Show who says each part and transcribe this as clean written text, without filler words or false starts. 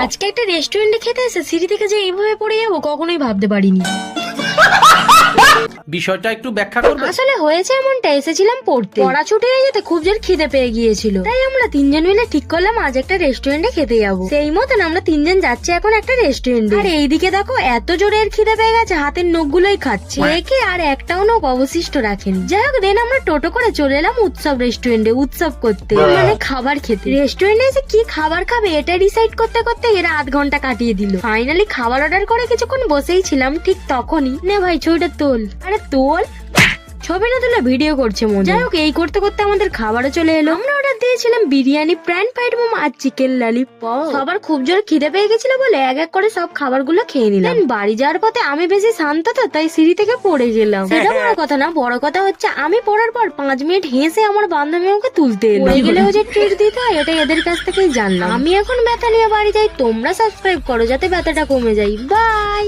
Speaker 1: আজকে একটা রেস্টুরেন্টে খেতে এসে সিঁড়ি থেকে যে এইভাবে পড়ে যাবো কখনোই ভাবতে পারিনি।
Speaker 2: বিষয়টা একটু ব্যাখ্যা করবে?
Speaker 1: আসলে হয়েছে এমনটা, এসেছিলাম পড়তে, পড়া ছুটি হয়ে যেতে খুব জোর খিদে পেয়ে গিয়েছিল, তাই আমরা তিনজন মিলে ঠিক করলাম আজ একটা রেস্টুরেন্টে খেতে যাবো। সেই মতন আমরা তিনজন যাচ্ছি এখন একটা রেস্টুরেন্টে। আর এইদিকে দেখো এত জোরে এর খিদে পেয়ে গেছে হাতের নখগুলোই খাচ্ছে, একে আর একটাও নখ অবশিষ্ট রাখেনি। যাই হোক দেন আমরা টোটো করে চলে এলাম উৎসব রেস্টুরেন্টে উৎসব করতে, মানে খাবার খেতে। রেস্টুরেন্টে এসে কি খাবার খাবে এটা ডিসাইড করতে করতে এরা আধ ঘন্টা কাটিয়ে দিল। ফাইনালি খাবার অর্ডার করে কিছুক্ষণ বসেই ছিলাম, ঠিক তখনই নে ভাই ছবিটা তোল। আরে তোল, ছবি না তুলে ভিডিও করছে মনে। যাই হোক এই করতে করতে আমাদের খাবারও চলে এলো। আমরা অর্ডার দিয়েছিলাম বিরিয়ানি, প্রাণ ফ্রাইড মোমো আর চিকেন ললিপপ। সবার খুব জোর খিদে পেয়ে গেছিল বলে এক এক করে সব খাবারগুলো খেয়ে নিলাম। বাড়ি যাওয়ার পথে আমি বেশি শান্ত তো, তাই সিঁড়ি থেকে পড়ে গেলাম। সেটা বড় কথা না, বড় কথা হচ্ছে আমি পড়ার পর 5 মিনিট হেসে আমার বান্ধবী আমাকে তুলতে এলো। পড়ে গেলেও যে ট্রিট দিতে হয় এটা এদের কাছ থেকেই জানলাম। আমি এখন ব্যথা নিয়ে বাড়ি যাই, তোমরা সাবস্ক্রাইব করো যাতে ব্যথাটা কমে যায়। বাই।